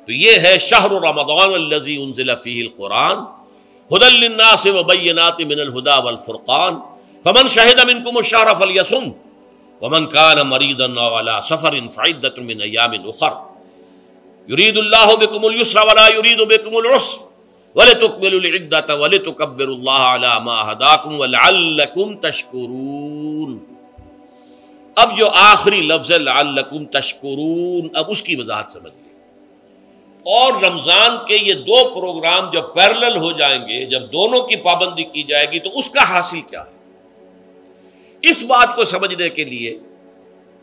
تو یہ ہے شہر رمضان الذی انزل فیہ القرآن ھدی للناس وبینات من الھدی والفرقان فمن شہد منکم الشہر فلیصم ومن کان مریضا او علی سفر فعدۃ من ایام اخر یرید اللہ بکم اليسر ولا یرید بکم العسر وَلِتُكْمِلُوا الْعِدَّةَ وَلِتُكَبِّرُوا اللَّهَ عَلَى مَا هَدَاكُمْ وَلَعَلَّكُمْ تَشْكُرُونَ۔ اب جو آخری لفظ ہے لَعَلَّكُمْ تَشْكُرُونَ، اب اس کی وضاحت سمجھیے۔ اور رمضان کے یہ دو پروگرام جب پیرلل ہو جائیں گے، جب دونوں کی پابندی کی جائے گی تو اس کا حاصل کیا ہے؟ اس بات کو سمجھنے کے لیے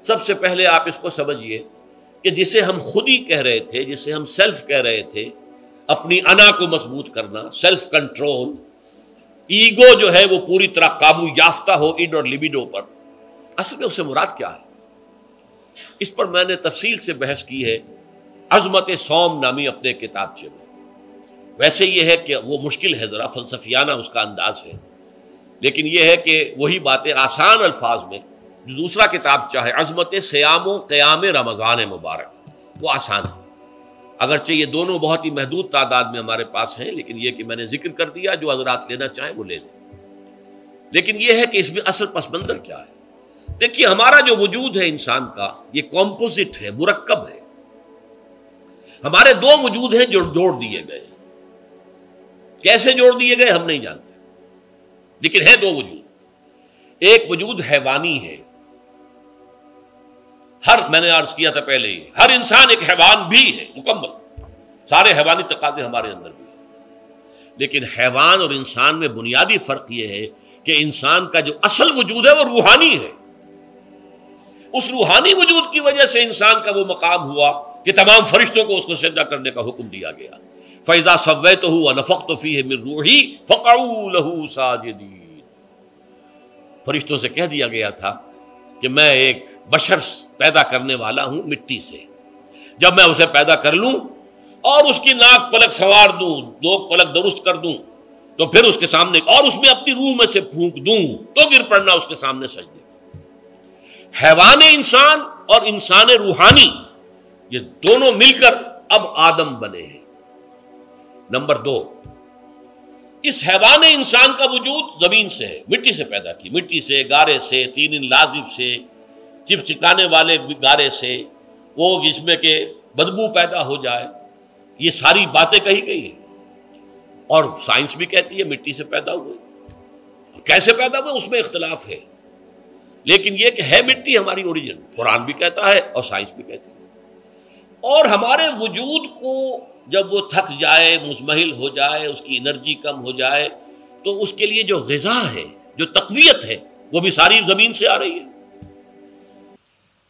سب سے پہلے آپ اس کو سمجھیے کہ جسے ہم خود ہی کہہ رہے تھے، جسے ہم سیلف کہہ رہے تھے، اپنی انا کو مضبوط کرنا، سیلف کنٹرول، ایگو جو ہے وہ پوری طرح قابو یافتہ ہو اڈ اور لیبیڈو پر، اصل میں اسے مراد کیا ہے؟ اس پر میں نے تفصیل سے بحث کی ہے عظمت صوم نامی اپنے کتابچے میں۔ ویسے یہ ہے کہ وہ مشکل ہے، ذرا فلسفیانہ اس کا انداز ہے، لیکن یہ ہے کہ وہی باتیں آسان الفاظ میں جو دوسرا کتاب چاہے عظمت سیام و قیام رمضان مبارک، وہ آسان ہے، اگرچہ یہ دونوں بہت ہی محدود تعداد میں ہمارے پاس ہیں، لیکن یہ کہ میں نے ذکر کر دیا، جو حضرات لینا چاہیں وہ لے لیں۔ لیکن یہ ہے کہ اس میں اصل پس منظر کیا ہے؟ دیکھیے، ہمارا جو وجود ہے انسان کا، یہ کمپوزٹ ہے، مرکب ہے۔ ہمارے دو وجود ہیں جو جوڑ دیے گئے، کیسے جوڑ دیے گئے ہم نہیں جانتے، لیکن ہے دو وجود۔ ایک وجود حیوانی ہے، میں نے عرض کیا تھا پہلے ہی، ہر انسان ایک حیوان بھی ہے مکمل، سارے حیوانی تقاضے ہمارے اندر بھی ہیں، لیکن حیوان اور انسان میں بنیادی فرق یہ ہے کہ انسان کا جو اصل وجود ہے وہ روحانی ہے۔ اس روحانی وجود کی وجہ سے انسان کا وہ مقام ہوا کہ تمام فرشتوں کو اس کو سجدہ کرنے کا حکم دیا گیا۔ فَإِذَا سَوَّيْتُهُ وَنَفَخْتُ فِيهِ مِن رُوحِي فَقَعُوا لَهُ سَاجِدِينَ۔ فرشتوں سے کہہ دیا گیا تھا کہ میں ایک بشر پیدا کرنے والا ہوں مٹی سے، جب میں اسے پیدا کر لوں اور اس کی ناک پلک سنوار دوں، دو پلک درست کر دوں، تو پھر اس کے سامنے اور اس میں اپنی روح میں سے پھونک دوں تو گر پڑنا اس کے سامنے سجدے۔ حیوان انسان اور انسان روحانی، یہ دونوں مل کر اب آدم بنے ہیں۔ نمبر دو، اس حیوان انسان کا وجود زمین سے ہے، مٹی سے پیدا کی، مٹی سے، گارے سے، طین لازب سے، چپچکانے والے گارے سے، وہ جس میں کہ بدبو پیدا ہو جائے، یہ ساری باتیں کہی گئی ہیں، اور سائنس بھی کہتی ہے مٹی سے پیدا ہوئے۔ کیسے پیدا ہوئے اس میں اختلاف ہے، لیکن یہ کہ ہے مٹی ہماری اوریجن، قرآن بھی کہتا ہے اور سائنس بھی کہتی ہے۔ اور ہمارے وجود کو جب وہ تھک جائے، مزمحل ہو جائے، اس کی انرجی کم ہو جائے، تو اس کے لیے جو غذا ہے، جو تقویت ہے، وہ بھی ساری زمین سے آ رہی ہے۔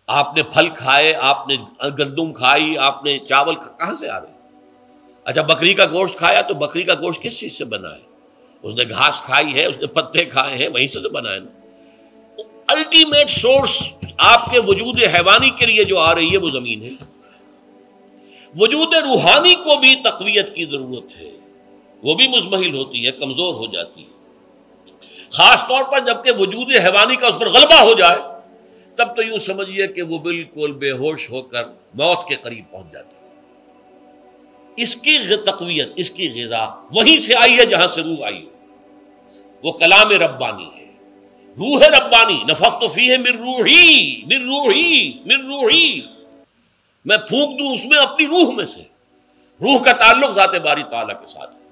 آپ نے پھل کھائے، آپ نے گندم کھائی، آپ نے چاول کہاں سے آ رہے؟ اچھا، بکری کا گوشت کھایا تو بکری کا گوشت کس چیز سے بنا ہے؟ اس نے گھاس کھائی ہے، اس نے پتے کھائے ہیں، وہیں سے تو بنا ہے نا۔ الٹیمیٹ سورس آپ کے وجود حیوانی کے لیے جو آ رہی ہے وہ زمین ہے۔ وجود روحانی کو بھی تقویت کی ضرورت ہے، وہ بھی مزمحل ہوتی ہے، کمزور ہو جاتی ہے، خاص طور پر جبکہ وجود حیوانی کا اس پر غلبہ ہو جائے، تب تو یوں سمجھیے کہ وہ بالکل بے ہوش ہو کر موت کے قریب پہنچ جاتی ہے۔ اس کی تقویت، اس کی غذا وہیں سے آئی ہے جہاں سے روح آئی ہے، وہ کلام ربانی ہے، روح ربانی۔ نفخت فیہ من روحی، من روحی، من روحی، میں پھونک دوں اس میں اپنی روح میں سے۔ روح کا تعلق ذات باری تعالیٰ کے ساتھ ہے۔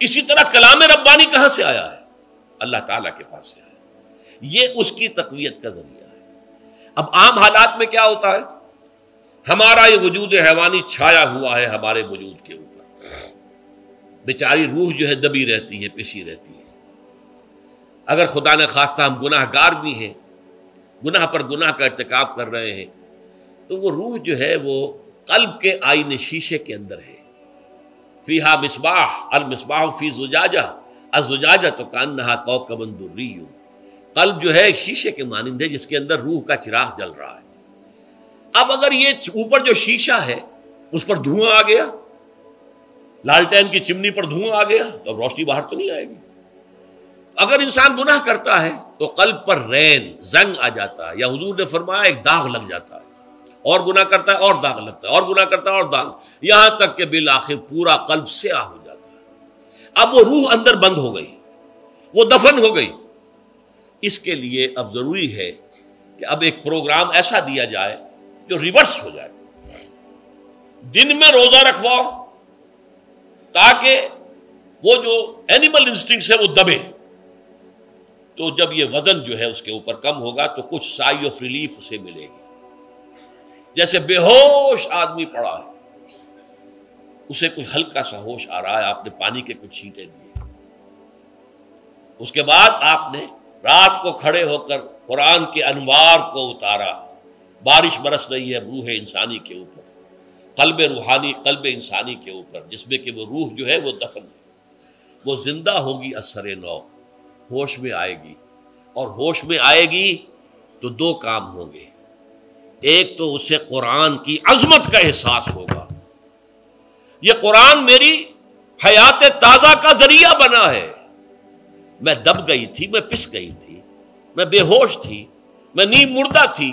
اسی طرح کلام ربانی کہاں سے آیا ہے؟ اللہ تعالیٰ کے پاس سے آیا ہے، یہ اس کی تقویت کا ذریعہ ہے۔ اب عام حالات میں کیا ہوتا ہے؟ ہمارا یہ وجود حیوانی چھایا ہوا ہے ہمارے وجود کے اوپر، بیچاری روح جو ہے دبی رہتی ہے، پسی رہتی ہے۔ اگر خدا نے خواستہ ہم گناہ گار بھی ہیں، گناہ پر گناہ کا ارتکاب کر رہے ہیں، تو وہ روح جو ہے وہ قلب کے آئینے شیشے کے اندر ہے۔ فیہا مصباح، المصباح فی زجاجہ، الزجاجہ تو کانہا کوکب دری۔ قلب جو ہے ایک شیشے کے مانند ہے جس کے اندر روح کا چراغ جل رہا ہے۔ اب اگر یہ اوپر جو شیشہ ہے اس پر دھواں آ گیا، لالٹین کی چمنی پر دھواں آ گیا، تو اب روشنی باہر تو نہیں آئے گی۔ اگر انسان گناہ کرتا ہے تو قلب پر رین، زنگ آ جاتا ہے، یا حضور نے فرمایا ایک داغ لگ جاتا ہے، اور گناہ کرتا ہے اور داغ لگتا ہے، اور گناہ کرتا ہے اور داغ، یہاں تک کہ بالآخر پورا قلب سیاہ ہو جاتا ہے۔ اب وہ روح اندر بند ہو گئی، وہ دفن ہو گئی۔ اس کے لیے اب ضروری ہے کہ اب ایک پروگرام ایسا دیا جائے جو ریورس ہو جائے۔ دن میں روزہ رکھواؤ تاکہ وہ جو اینیمل انسٹنکٹس ہے وہ دبے، تو جب یہ وزن جو ہے اس کے اوپر کم ہوگا تو کچھ سائی آف ریلیف اسے ملے گی۔ جیسے بے ہوش آدمی پڑا ہے، اسے کوئی ہلکا سا ہوش آ رہا ہے، آپ نے پانی کے کچھ چھینٹے دیے، اس کے بعد آپ نے رات کو کھڑے ہو کر قرآن کے انوار کو اتارا، بارش برس رہی ہے روح انسانی کے اوپر، قلب روحانی، قلب انسانی کے اوپر، جس میں کہ وہ روح جو ہے وہ دفن ہے، وہ زندہ ہوگی اثر نو، ہوش میں آئے گی، اور ہوش میں آئے گی تو دو کام ہوں گے۔ ایک تو اسے قرآن کی عظمت کا احساس ہوگا، یہ قرآن میری حیات تازہ کا ذریعہ بنا ہے، میں دب گئی تھی، میں پس گئی تھی، میں بے ہوش تھی، میں نیم مردہ تھی،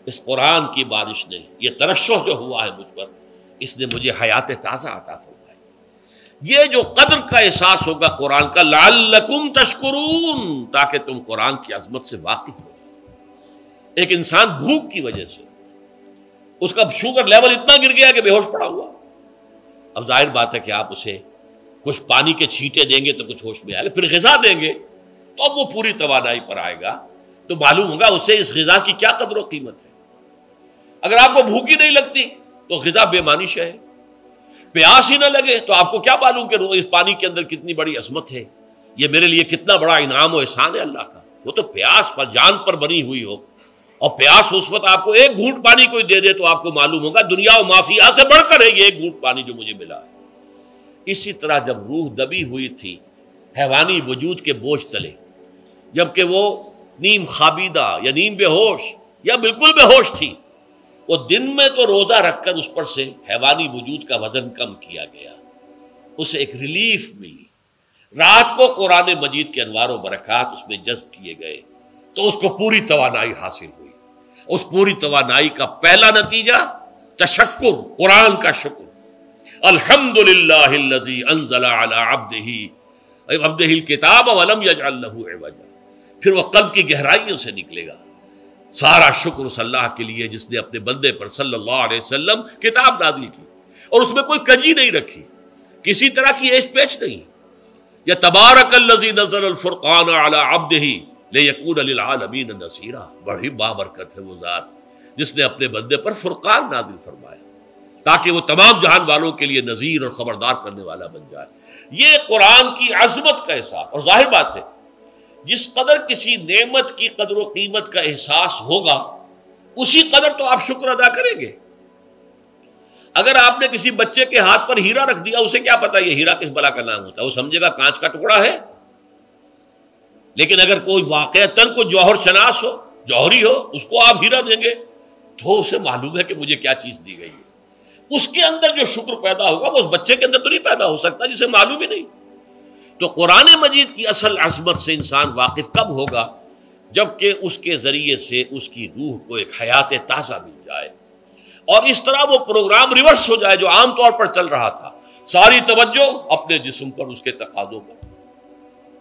اس قرآن کی بارش نے، یہ ترشح جو ہوا ہے مجھ پر، اس نے مجھے حیات تازہ عطا فرمائی۔ یہ جو قدر کا احساس ہوگا قرآن کا، لعلکم تشکرون، تاکہ تم قرآن کی عظمت سے واقف ہو۔ ایک انسان بھوک کی وجہ سے اس کا شوگر لیول اتنا گر گیا کہ بے ہوش پڑا ہوا، اب ظاہر بات ہے کہ آپ اسے کچھ پانی کے چھینٹے دیں گے تو کچھ ہوش میں آئے گا، پھر غذا دیں گے تو اب وہ پوری توانائی پر آئے گا، تو معلوم ہوگا اسے اس غذا کی کیا قدر و قیمت ہے۔ اگر آپ کو بھوک ہی نہیں لگتی تو غذا بے معنی شے ہے، پیاس ہی نہ لگے تو آپ کو کیا معلوم کہ اس پانی کے اندر کتنی بڑی عظمت ہے، یہ میرے لیے کتنا بڑا انعام و احسان ہے اللہ کا۔ وہ تو پیاس پر، جان پر بنی ہوئی ہو، اور پیاس اس وقت آپ کو ایک گھونٹ پانی کوئی دے دے تو آپ کو معلوم ہوگا دنیا و مافیہ سے بڑھ کر ہے یہ ایک گھونٹ پانی جو مجھے ملا ہے۔ اسی طرح جب روح دبی ہوئی تھی حیوانی وجود کے بوجھ تلے، جبکہ وہ نیم خابیدہ یا نیم بے ہوش یا بالکل بے ہوش تھی، وہ دن میں تو روزہ رکھ کر اس پر سے حیوانی وجود کا وزن کم کیا گیا، اسے ایک ریلیف ملی۔ رات کو قرآن مجید کے انوار و برکات اس میں جذب کیے گئے تو اس کو پوری توانائی حاصل ہوئی۔ اس پوری توانائی کا پہلا نتیجہ تشکر، قرآن کا شکر، الحمدللہ الذی انزل علی عبدہ الکتاب ولم یجعل لہ عوجا۔ پھر وہ قلب کی گہرائیوں سے نکلے گا، سارا شکر اس اللہ کے لیے جس نے اپنے بندے پر صلی اللہ علیہ وسلم کتاب نازل کی، اور اس میں کوئی کجی نہیں رکھی، کسی طرح کی ایش پیچ نہیں۔ یا تبارک الذی نزل الفرقان علی عبدہ لیکون للعالمین نصیرا، بڑی بابرکت ہے وہ ذات جس نے اپنے بندے پر فرقان نازل فرمایا تاکہ وہ تمام جہان والوں کے لیے نذیر اور خبردار کرنے والا بن جائے۔ یہ قرآن کی عظمت کا احساس، اور ظاہر بات ہے جس قدر کسی نعمت کی قدر و قیمت کا احساس ہوگا اسی قدر تو آپ شکر ادا کریں گے۔ اگر آپ نے کسی بچے کے ہاتھ پر ہیرا رکھ دیا، اسے کیا پتا یہ ہیرا کس بلا کا نام ہوتا ہے، وہ سمجھے گا کانچ کا ٹکڑا ہے۔ لیکن اگر کوئی واقعتاً کوئی جوہر شناس ہو، جوہری ہو، اس کو آپ ہیرا دیں گے تو اسے معلوم ہے کہ مجھے کیا چیز دی گئی ہے، اس کے اندر جو شکر پیدا ہوگا وہ اس بچے کے اندر تو نہیں پیدا ہو سکتا جسے معلوم ہی نہیں۔ تو قرآن مجید کی اصل عظمت سے انسان واقف کب ہوگا؟ جبکہ اس کے ذریعے سے اس کی روح کو ایک حیات تازہ مل جائے، اور اس طرح وہ پروگرام ریورس ہو جائے جو عام طور پر چل رہا تھا، ساری توجہ اپنے جسم پر، اس کے تقاضوں پر۔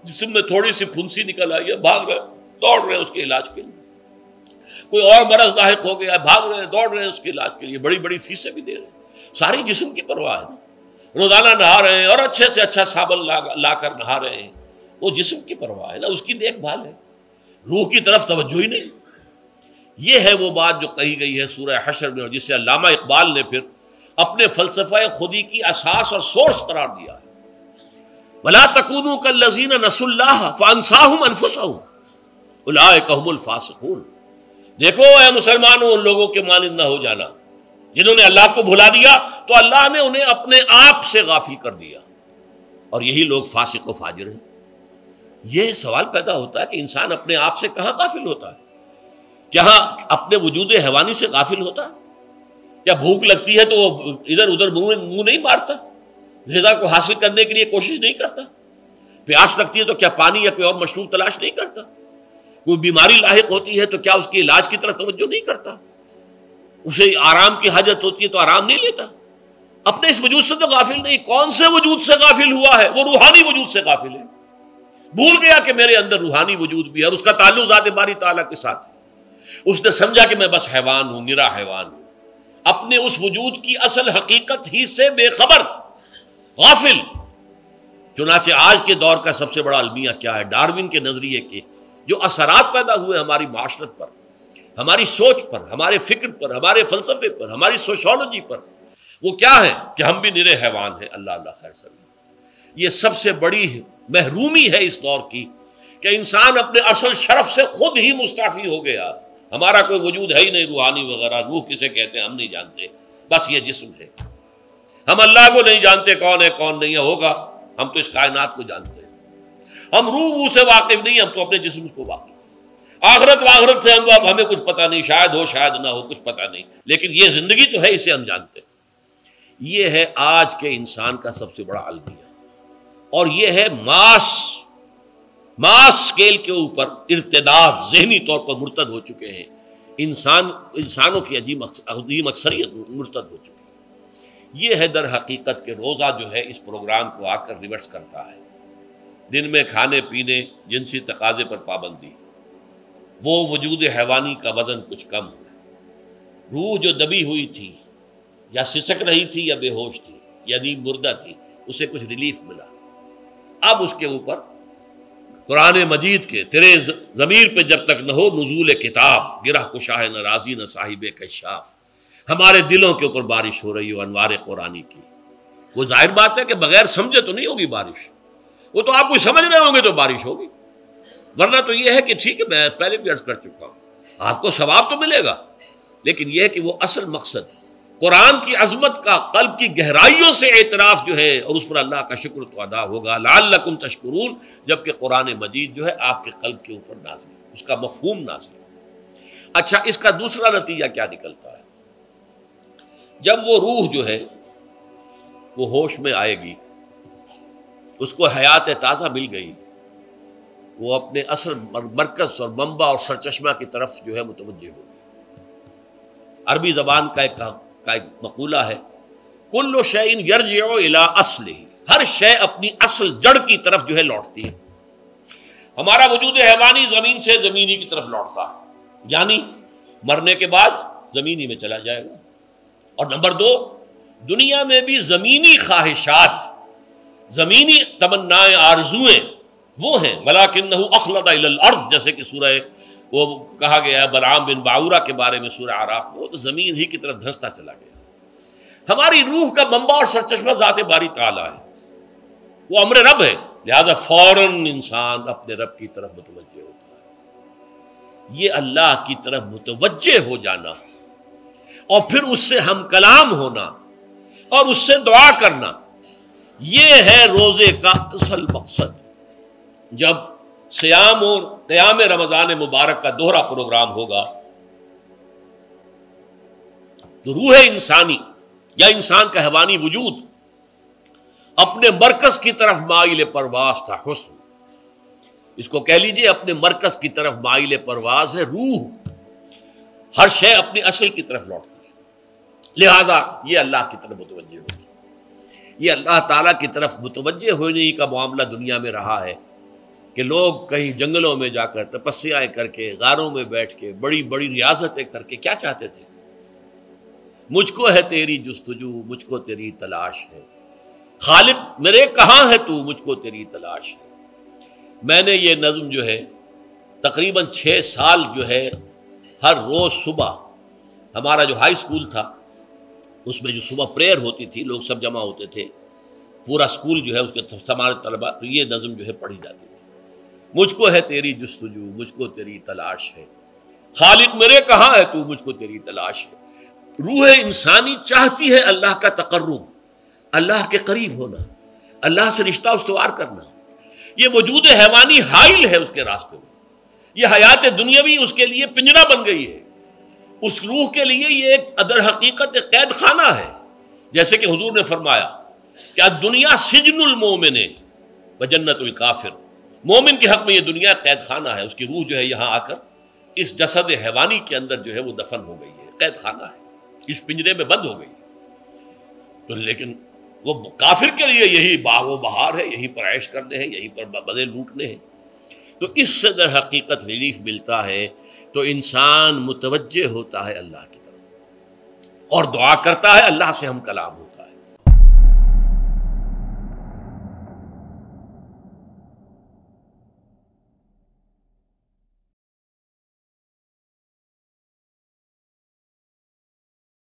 جسم میں تھوڑی سی پھنسی نکل آئی ہے، بھاگ رہے دوڑ رہے ہیں اس کے علاج کے لیے، کوئی اور مرض لاحق ہو گیا ہے، بھاگ رہے ہیں دوڑ رہے ہیں اس کے علاج کے لیے، بڑی بڑی فیسیں بھی دے رہے ہیں، ساری جسم کی پرواہ ہے، روزانہ نہا رہے ہیں اور اچھے سے اچھا صابن لا کر نہا رہے ہیں، وہ جسم کی پرواہ ہے نا، اس کی دیکھ بھال ہے، روح کی طرف توجہ ہی نہیں۔ یہ ہے وہ بات جو کہی گئی ہے سورہ حشر میں، اور جسے علامہ اقبال نے پھر اپنے فلسفہ خودی کی اساس اور سورس قرار دیا ہے، وَلَا تَكُونُوا كَالَّذِينَ نَسُوا اللَّهَ فَأَنسَاهُمْ أَنفُسَهُمْ أُولَٰئِكَ هُمُ الْفَاسِقُونَ۔ دیکھو اے مسلمانوں، ان لوگوں کے مانند نہ ہو جانا جنہوں نے اللہ کو بھلا دیا تو اللہ نے انہیں اپنے آپ سے غافل کر دیا، اور یہی لوگ فاسق و فاجر ہیں۔ یہ سوال پیدا ہوتا ہے کہ انسان اپنے آپ سے کہاں غافل ہوتا ہے؟ کیا اپنے وجود حیوانی سے غافل ہوتا ہے؟ کیا بھوک لگتی ہے تو وہ ادھر ادھر منہ نہیں مارتا، غذا کو حاصل کرنے کے لیے کوشش نہیں کرتا؟ پیاس لگتی ہے تو کیا پانی یا کوئی اور مشروب تلاش نہیں کرتا؟ کوئی بیماری لاحق ہوتی ہے تو کیا اس کے علاج کی طرف توجہ نہیں کرتا؟ اسے آرام کی حاجت ہوتی ہے تو آرام نہیں لیتا. اپنے اس وجود سے تو غافل نہیں. کون سے وجود سے غافل ہوا ہے؟ وہ روحانی وجود سے غافل ہے. بھول گیا کہ میرے اندر روحانی وجود بھی ہے اور اس کا تعلق ذات باری تعالیٰ کے ساتھ ہے. اس نے سمجھا کہ میں بس حیوان ہوں، نرا حیوان ہوں، اپنے اس وجود کی اصل حقیقت ہی سے بے خبر، غافل. چنانچہ آج کے دور کا سب سے بڑا المیہ کیا ہے؟ ڈاروین کے نظریے کے جو اثرات پیدا ہوئے ہماری معاشرت پر، ہماری سوچ پر، ہمارے فکر پر، ہمارے فلسفے پر، ہماری سوشولوجی پر، وہ کیا ہے کہ ہم بھی نرے حیوان ہیں. اللہ اللہ خیر سلام. یہ سب سے بڑی محرومی ہے اس دور کی کہ انسان اپنے اصل شرف سے خود ہی مستعفی ہو گیا. ہمارا کوئی وجود ہے ہی نہیں روحانی وغیرہ. روح کسے کہتے ہیں ہم نہیں جانتے، بس یہ جسم ہے. ہم اللہ کو نہیں جانتے کون ہے کون نہیں ہے. ہوگا ہم تو اس کائنات کو جانتے ہیں. ہم روح سے واقف نہیں، ہم تو اپنے جسم کو واقف. آخرت واخرت سے ہمیں کچھ پتہ نہیں، شاید ہو شاید نہ ہو، کچھ پتہ نہیں، لیکن یہ زندگی تو ہے، اسے ہم جانتے ہیں. یہ ہے آج کے انسان کا سب سے بڑا المیہ. اور یہ ہے ماس سکیل کے اوپر ارتداد، ذہنی طور پر مرتد ہو چکے ہیں. انسانوں کی عظیم اکثریت مرتد ہو چکی ہے. یہ ہے در حقیقت کہ روزہ جو ہے اس پروگرام کو آ کر ریورس کرتا ہے. دن میں کھانے پینے، جنسی تقاضے پر پابندی، وہ وجود حیوانی کا وزن کچھ کم ہوا. روح جو دبی ہوئی تھی، یا سسک رہی تھی، یا بے ہوش تھی، یا نیند مردہ تھی، اسے کچھ ریلیف ملا. اب اس کے اوپر قرآن مجید کے تیرے ضمیر پہ جب تک نہ ہو نزول کتاب، گرہ کشا ہے نہ رازی نہ صاحب کشاف، ہمارے دلوں کے اوپر بارش ہو رہی ہو انوار قرآنی کی. وہ ظاہر بات ہے کہ بغیر سمجھے تو نہیں ہوگی بارش. وہ تو آپ کو سمجھ رہے ہوں گے تو بارش ہوگی، ورنہ تو یہ ہے کہ ٹھیک ہے میں پہلے بھی عرض کر چکا ہوں، آپ کو ثواب تو ملے گا، لیکن یہ ہے کہ وہ اصل مقصد قرآن کی عظمت کا قلب کی گہرائیوں سے اعتراف جو ہے، اور اس پر اللہ کا شکر تو ادا ہوگا. لعلکم تشکرون، جبکہ قرآن مجید جو ہے آپ کے قلب کے اوپر نازل ہے، اس کا مفہوم نازل ہے. اچھا، اس کا دوسرا نتیجہ کیا نکلتا ہے؟ جب وہ روح جو ہے وہ ہوش میں آئے گی، اس کو حیات تازہ مل گئی، وہ اپنے اصل مرکز اور منبع اور سرچشمہ کی طرف جو ہے متوجہ ہوگی. عربی زبان کا ایک مقولہ ہے، کل شیء یرجع الی اصلہ، ہر شے اپنی اصل جڑ کی طرف جو ہے لوٹتی ہے. ہمارا وجود حیوانی زمین سے زمینی کی طرف لوٹتا ہے، یعنی مرنے کے بعد زمینی میں چلا جائے گا. اور نمبر دو، دنیا میں بھی زمینی خواہشات، زمینی تمنائیں، آرزوئیں وہ ہیں. ولکنہ اخلد الی الارض، جیسے کہ سورہ وہ کہا گیا ہے بلعام بن باعورہ کے بارے میں سورہ اعراف میں، وہ تو زمین ہی کی طرف دھنستا چلا گیا. ہماری روح کا منبع اور سرچشمہ ذات باری تعالیٰ ہے، وہ امر رب ہے، لہذا فوراً انسان اپنے رب کی طرف متوجہ ہوتا ہے. یہ اللہ کی طرف متوجہ ہو جانا اور پھر اس سے ہم کلام ہونا اور اس سے دعا کرنا، یہ ہے روزے کا اصل مقصد. جب سیام اور قیام رمضان مبارک کا دوہرا پروگرام ہوگا تو روح انسانی یا انسان کا حیوانی وجود اپنے مرکز کی طرف مائل پرواز تھا. حسن، اس کو کہہ لیجئے اپنے مرکز کی طرف مائل پرواز ہے. روح ہر شے اپنی اصل کی طرف لوٹتی ہے، لہذا یہ اللہ کی طرف متوجہ ہوگی. یہ اللہ تعالیٰ کی طرف متوجہ ہونے کا معاملہ دنیا میں رہا ہے کہ لوگ کہیں جنگلوں میں جا کر تپسیائیں کر کے، غاروں میں بیٹھ کے، بڑی بڑی ریاضتیں کر کے کیا چاہتے تھے؟ مجھ کو ہے تیری جستجو، مجھ کو تیری تلاش ہے. خالق میرے کہاں ہے تو، مجھ کو تیری تلاش ہے. میں نے یہ نظم جو ہے تقریباً 6 سال جو ہے ہر روز صبح، ہمارا جو ہائی اسکول تھا اس میں جو صبح پریئر ہوتی تھی، لوگ سب جمع ہوتے تھے، پورا اسکول جو ہے اس کے ہمارے طلباء، تو یہ نظم جو ہے پڑھی جاتی تھی. مجھ کو ہے تیری جستجو، مجھ کو تیری تلاش ہے. خالق میرے کہاں ہے تو، مجھ کو تیری تلاش ہے. روح انسانی چاہتی ہے اللہ کا تقرب، اللہ کے قریب ہونا، اللہ سے رشتہ استوار کرنا. یہ وجود حیوانی حائل ہے اس کے راستے میں. یہ حیات دنیاوی اس کے لیے پنجرا بن گئی ہے. اس روح کے لیے یہ ایک در حقیقت ایک قید خانہ ہے. جیسے کہ حضور نے فرمایا کہ دنیا سجن المومن و جنت الکافر، مومن کے حق میں یہ دنیا قید خانہ ہے. اس کی روح جو ہے یہاں آ کر اس جسد حیوانی کے اندر جو ہے وہ دفن ہو گئی ہے، قید خانہ ہے. اس پنجرے میں بند ہو گئی. تو لیکن وہ کافر کے لیے یہی باغ و بہار ہے، یہیں پر عیش کرنے ہیں، یہیں پر مزے لوٹنے ہیں. تو اس سے در حقیقت ریلیف ملتا ہے تو انسان متوجہ ہوتا ہے اللہ کی طرف اور دعا کرتا ہے، اللہ سے ہم کلام ہوتا ہے.